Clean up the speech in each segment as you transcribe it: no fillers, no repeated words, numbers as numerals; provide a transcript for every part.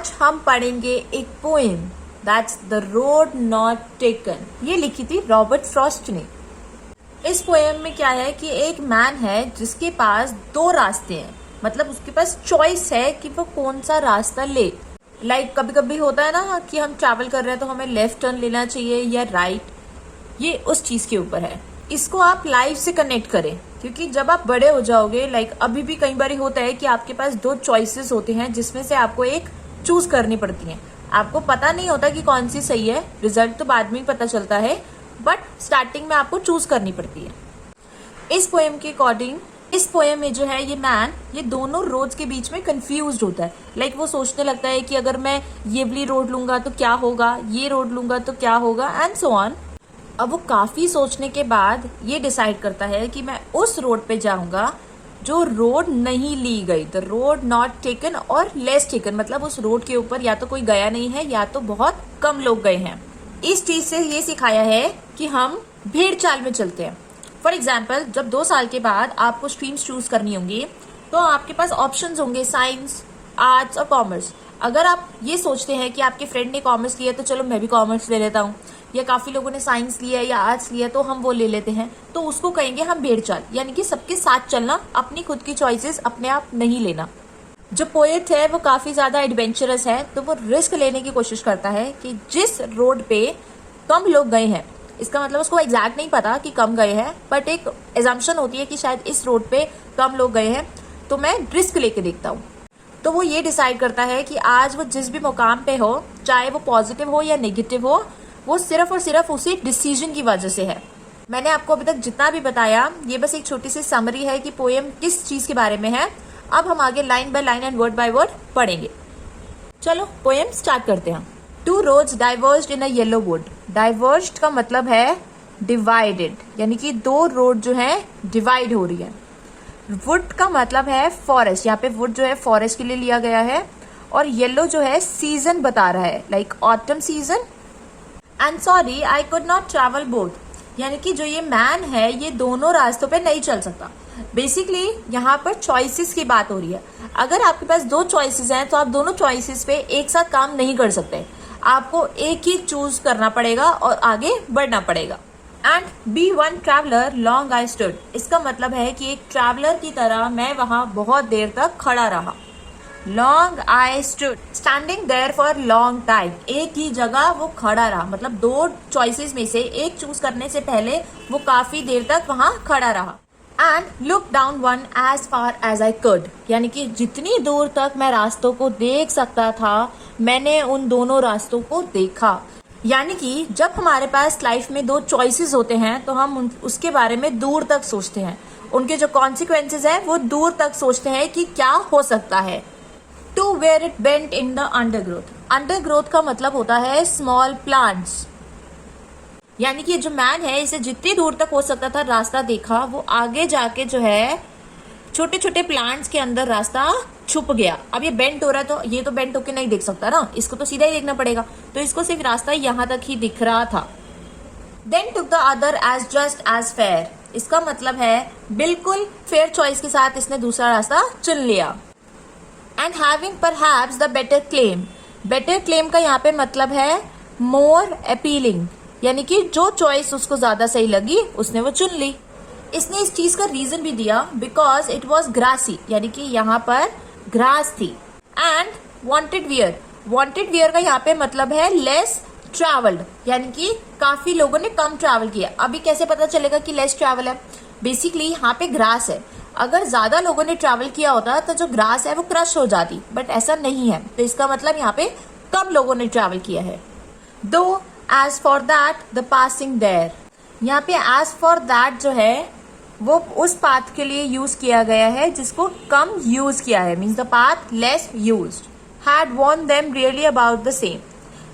आज हम पढ़ेंगे एक poem that's the road not taken. ये लिखी थी रॉबर्ट फ्रॉस्ट ने। इस पोएम में क्या है कि एक मैन है जिसके पास दो रास्ते हैं, मतलब उसके पास चॉइस है कि वो कौन सा रास्ता ले। कभी कभी होता है ना कि हम ट्रैवल कर रहे हैं तो हमें लेफ्ट टर्न लेना चाहिए या राइट, ये उस चीज के ऊपर है। इसको आप लाइफ से कनेक्ट करें, क्योंकि जब आप बड़े हो जाओगे, अभी भी कई बार होता है कि आपके पास दो चॉइसेस होते हैं जिसमें से आपको एक चूज करनी पड़ती है। आपको पता नहीं होता कि कौन सी सही है, रिजल्ट तो बाद में ही पता चलता है, बट स्टार्टिंग में आपको चूज करनी पड़ती है। इस पोएम के अकॉर्डिंग इस पोएम में जो है ये मैन ये दोनों रोड्स के बीच में कंफ्यूज होता है। वो सोचने लगता है कि अगर मैं ये वाली रोड लूंगा तो क्या होगा, ये रोड लूंगा तो क्या होगा, एंड सो ऑन। अब वो काफी सोचने के बाद ये डिसाइड करता है कि मैं उस रोड पे जाऊंगा जो रोड नहीं ली गई, द रोड नॉट टेकन और लेस टेकन, मतलब उस रोड के ऊपर या तो कोई गया नहीं है या तो बहुत कम लोग गए हैं। इस चीज से ये सिखाया है कि हम भेड़ चाल में चलते हैं। फॉर एग्जाम्पल, जब 2 साल के बाद आपको स्ट्रीम्स चूज करनी होंगी तो आपके पास ऑप्शंस होंगे साइंस, आर्ट्स और कॉमर्स। अगर आप ये सोचते हैं कि आपके फ्रेंड ने कॉमर्स लिया तो चलो मैं भी कॉमर्स ले लेता हूँ, या काफी लोगों ने साइंस लिया या आर्ट्स लिया तो हम वो ले लेते हैं, तो उसको कहेंगे हम भेड़ चाल, यानी कि सबके साथ चलना, अपनी खुद की चॉइसेस अपने आप नहीं लेना। जो पोएट है वो काफी ज्यादा एडवेंचरस है, तो वो रिस्क लेने की कोशिश करता है कि जिस रोड पे कम लोग गए हैं, इसका मतलब उसको एग्जैक्ट नहीं पता कि कम गए हैं, बट एक एजम्पशन होती है कि शायद इस रोड पे कम लोग गए हैं, तो मैं रिस्क लेके देखता हूँ। तो वो ये डिसाइड करता है कि आज वो जिस भी मुकाम पे हो, चाहे वो पॉजिटिव हो या नेगेटिव हो, वो सिर्फ और सिर्फ उसी डिसीजन की वजह से है। मैंने आपको अभी तक जितना भी बताया ये बस एक छोटी सी समरी है कि पोएम किस चीज के बारे में है। अब हम आगे line by line and word by word पढ़ेंगे। चलो पोएम स्टार्ट करते हैं। 2 roads diverged in a yellow wood। डाइवर्ज्ड का मतलब है डिवाइडेड, यानी कि 2 रोड जो है डिवाइड हो रही है। वुड का मतलब है फॉरेस्ट, यहाँ पे वुड जो है फॉरेस्ट के लिए लिया गया है, और येलो जो है सीजन बता रहा है, autumn season. And sorry I could not travel both, यानी कि जो ये मैन है ये दोनों रास्तों पे नहीं चल सकता। बेसिकली यहाँ पर चॉइसेस की बात हो रही है। अगर आपके पास 2 चॉइसेस हैं तो आप दोनों चॉइसेस पे एक साथ काम नहीं कर सकते, आपको एक ही चूज करना पड़ेगा और आगे बढ़ना पड़ेगा। And be one traveller long I stood, इसका मतलब है कि एक ट्रैवलर की तरह मैं वहां बहुत देर तक खड़ा रहा। Long I stood, standing there for long time, एक ही जगह वो खड़ा रहा, मतलब 2 चॉइसेस में से एक चूज करने से पहले वो काफी देर तक वहां खड़ा रहा। And look down one as far as I could, यानी कि जितनी दूर तक मैं रास्तों को देख सकता था मैंने उन दोनों रास्तों को देखा। यानी कि जब हमारे पास लाइफ में 2 चॉइसेस होते हैं तो हम उसके बारे में दूर तक सोचते हैं, उनके जो कॉन्सिक्वेंसेज हैं वो दूर तक सोचते हैं कि क्या हो सकता है। To where it bent in the undergrowth, undergrowth का मतलब होता है स्मॉल प्लांट्स, यानी कि जो मैन है इसे जितनी दूर तक हो सकता था रास्ता देखा, वो आगे जाके जो है छोटे छोटे प्लांट्स के अंदर रास्ता छुप गया। अब ये बेंट हो रहा है तो ये तो बेंट होके नहीं देख सकता ना, इसको तो सीधा ही देखना पड़ेगा, तो इसको सिर्फ रास्ता यहाँ तक ही दिख रहा था। Then took the other as just as fair, इसका मतलब है बिल्कुल फेयर चॉइस के साथ इसने दूसरा रास्ता चुन लिया। And having perhaps the better claim, better claim का यहाँ पे मतलब है मोर अपीलिंग, यानी कि जो चॉइस उसको ज्यादा सही लगी उसने वो चुन ली। इसने इस चीज का रीजन भी दिया बिकॉज इट वॉज ग्रासी, यानी कि यहाँ पर ग्रास थी। And wanted wear, wanted wear का यहाँ पे मतलब है लेस ट्रैवल्ड, यानी कि काफी लोगों ने कम ट्रैवल किया। अभी कैसे पता चलेगा कि लेस ट्रैवल है? बेसिकली यहाँ पे ग्रास है, अगर ज्यादा लोगों ने ट्रैवल किया होता तो जो ग्रास है वो क्रश हो जाती, बट ऐसा नहीं है, तो इसका मतलब यहाँ पे कम लोगों ने ट्रैवल किया है। Though as for that the passing there, यहाँ पे एज फॉर दैट जो है वो उस पाथ के लिए यूज किया गया है जिसको कम यूज किया है, means the path less used. Had worn them really about the same,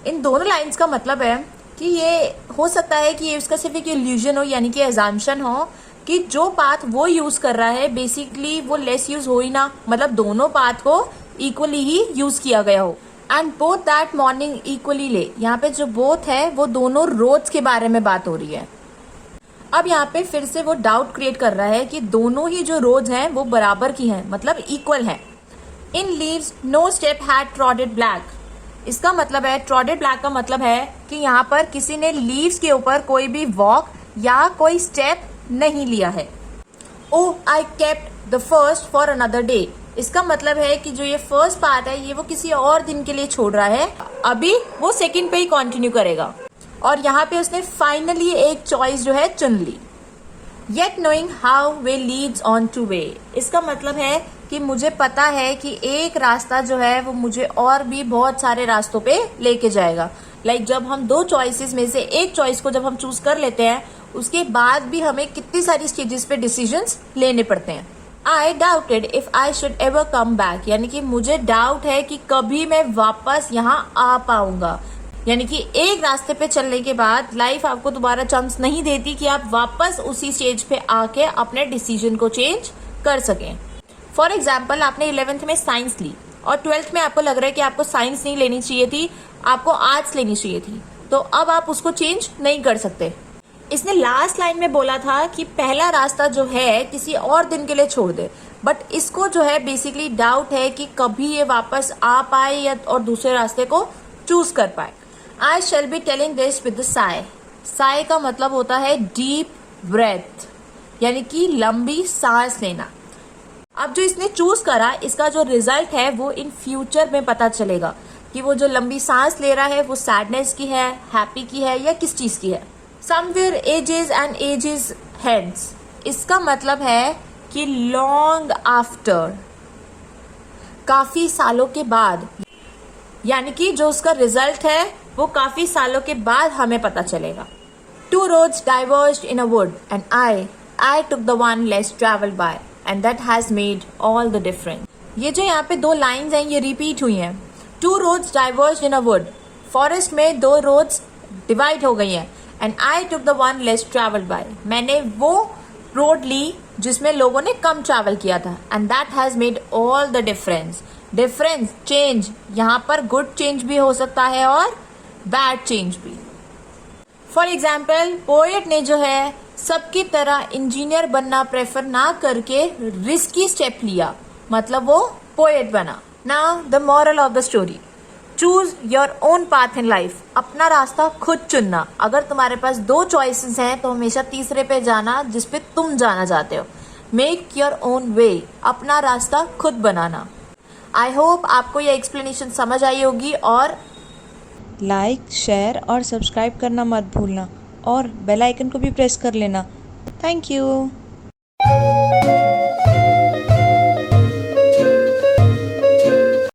इन दोनों लाइन्स का मतलब है कि ये हो सकता है कि ये उसका सिर्फ एक इल्यूजन हो, यानी कि एजम्पशन हो कि जो पाथ वो यूज कर रहा है बेसिकली वो लेस यूज हो ही ना, मतलब दोनों पाथ को इक्वली ही यूज किया गया हो। And both that morning equally ले, यहाँ पे जो बोथ है वो दोनों रोड्स के बारे में बात हो रही है। अब यहाँ पे फिर से वो डाउट क्रिएट कर रहा है कि दोनों ही जो रोड्स हैं वो बराबर की हैं, मतलब इक्वल है। In leaves no step had trodden black, इसका मतलब है ट्रॉडेड ब्लैक का मतलब है कि यहाँ पर किसी ने लीव्स के ऊपर कोई भी वॉक या कोई स्टेप नहीं लिया है। Oh I kept the first for another day, इसका मतलब है कि जो ये फर्स्ट पार्ट है ये वो किसी और दिन के लिए छोड़ रहा है, अभी वो सेकंड पे ही कंटिन्यू करेगा। और यहाँ पे उसने फाइनली एक चॉइस जो है चुन ली। Yet knowing how way leads on to way, इसका मतलब है कि मुझे पता है कि एक रास्ता जो है वो मुझे और भी बहुत सारे रास्तों पे लेके जाएगा। लाइक जब हम दो चॉइसेस में से एक चॉइस को जब हम चूज कर लेते हैं उसके बाद भी हमें कितनी सारी स्टेजेस पे डिसीजंस लेने पड़ते हैं। आई doubted if I should ever come back, यानी कि मुझे डाउट है कि कभी मैं वापस यहाँ आ पाऊंगा। यानी कि एक रास्ते पे चलने के बाद लाइफ आपको दोबारा चांस नहीं देती कि आप वापस उसी स्टेज पे आके अपने डिसीजन को चेंज कर सकें। फॉर एग्जाम्पल, आपने 11th में साइंस ली और 12th में आपको लग रहा है कि आपको साइंस नहीं लेनी चाहिए थी, आपको आर्ट्स लेनी चाहिए थी, तो अब आप उसको चेंज नहीं कर सकते। इसने लास्ट लाइन में बोला था कि पहला रास्ता जो है किसी और दिन के लिए छोड़ दे, बट इसको जो है बेसिकली डाउट है कि कभी ये वापस आ पाए या और दूसरे रास्ते को चूज कर पाए। I shall be telling this with Sai, Sai का मतलब होता है डीप ब्रेथ, यानी कि लंबी सांस लेना। अब जो इसने चूज करा इसका जो रिजल्ट है वो इन फ्यूचर में पता चलेगा कि वो जो लंबी सांस ले रहा है वो सैडनेस की है, हैप्पी की है या किस चीज की है। Somewhere ages and ages hence, इसका मतलब है कि लॉन्ग आफ्टर, काफी सालों के बाद, यानी कि जो उसका रिजल्ट है वो काफी सालों के बाद हमें पता चलेगा। Two roads diverged in a wood and I took the one less travelled by and that has made all the difference. ये जो यहाँ पे दो लाइंस हैं ये रिपीट हुई हैं। Two roads diverged in a wood, forest में दो रोड्स डिवाइड हो गई हैं, and I took the one less travelled by, मैंने वो रोड ली जिसमें लोगों ने कम ट्रैवल किया था, and that has made all the difference. Difference, change, यहाँ पर गुड चेंज भी हो सकता है और बैड चेंज भी। फॉर एग्जाम्पल, पोएट ने जो है सबकी तरह इंजीनियर बनना प्रेफर ना करके रिस्की स्टेप लिया, मतलब वो पोएट बना। Now the moral of the story, choose your own path in life, अपना रास्ता खुद चुनना। अगर तुम्हारे पास दो चॉइसेस हैं तो हमेशा तीसरे पे जाना जिस पे तुम जाना चाहते हो। मेक योर ओन वे, अपना रास्ता खुद बनाना। आई होप आपको यह एक्सप्लेनेशन समझ आई होगी, और लाइक, शेयर और सब्सक्राइब करना मत भूलना और बेल आइकन को भी प्रेस कर लेना। Thank you.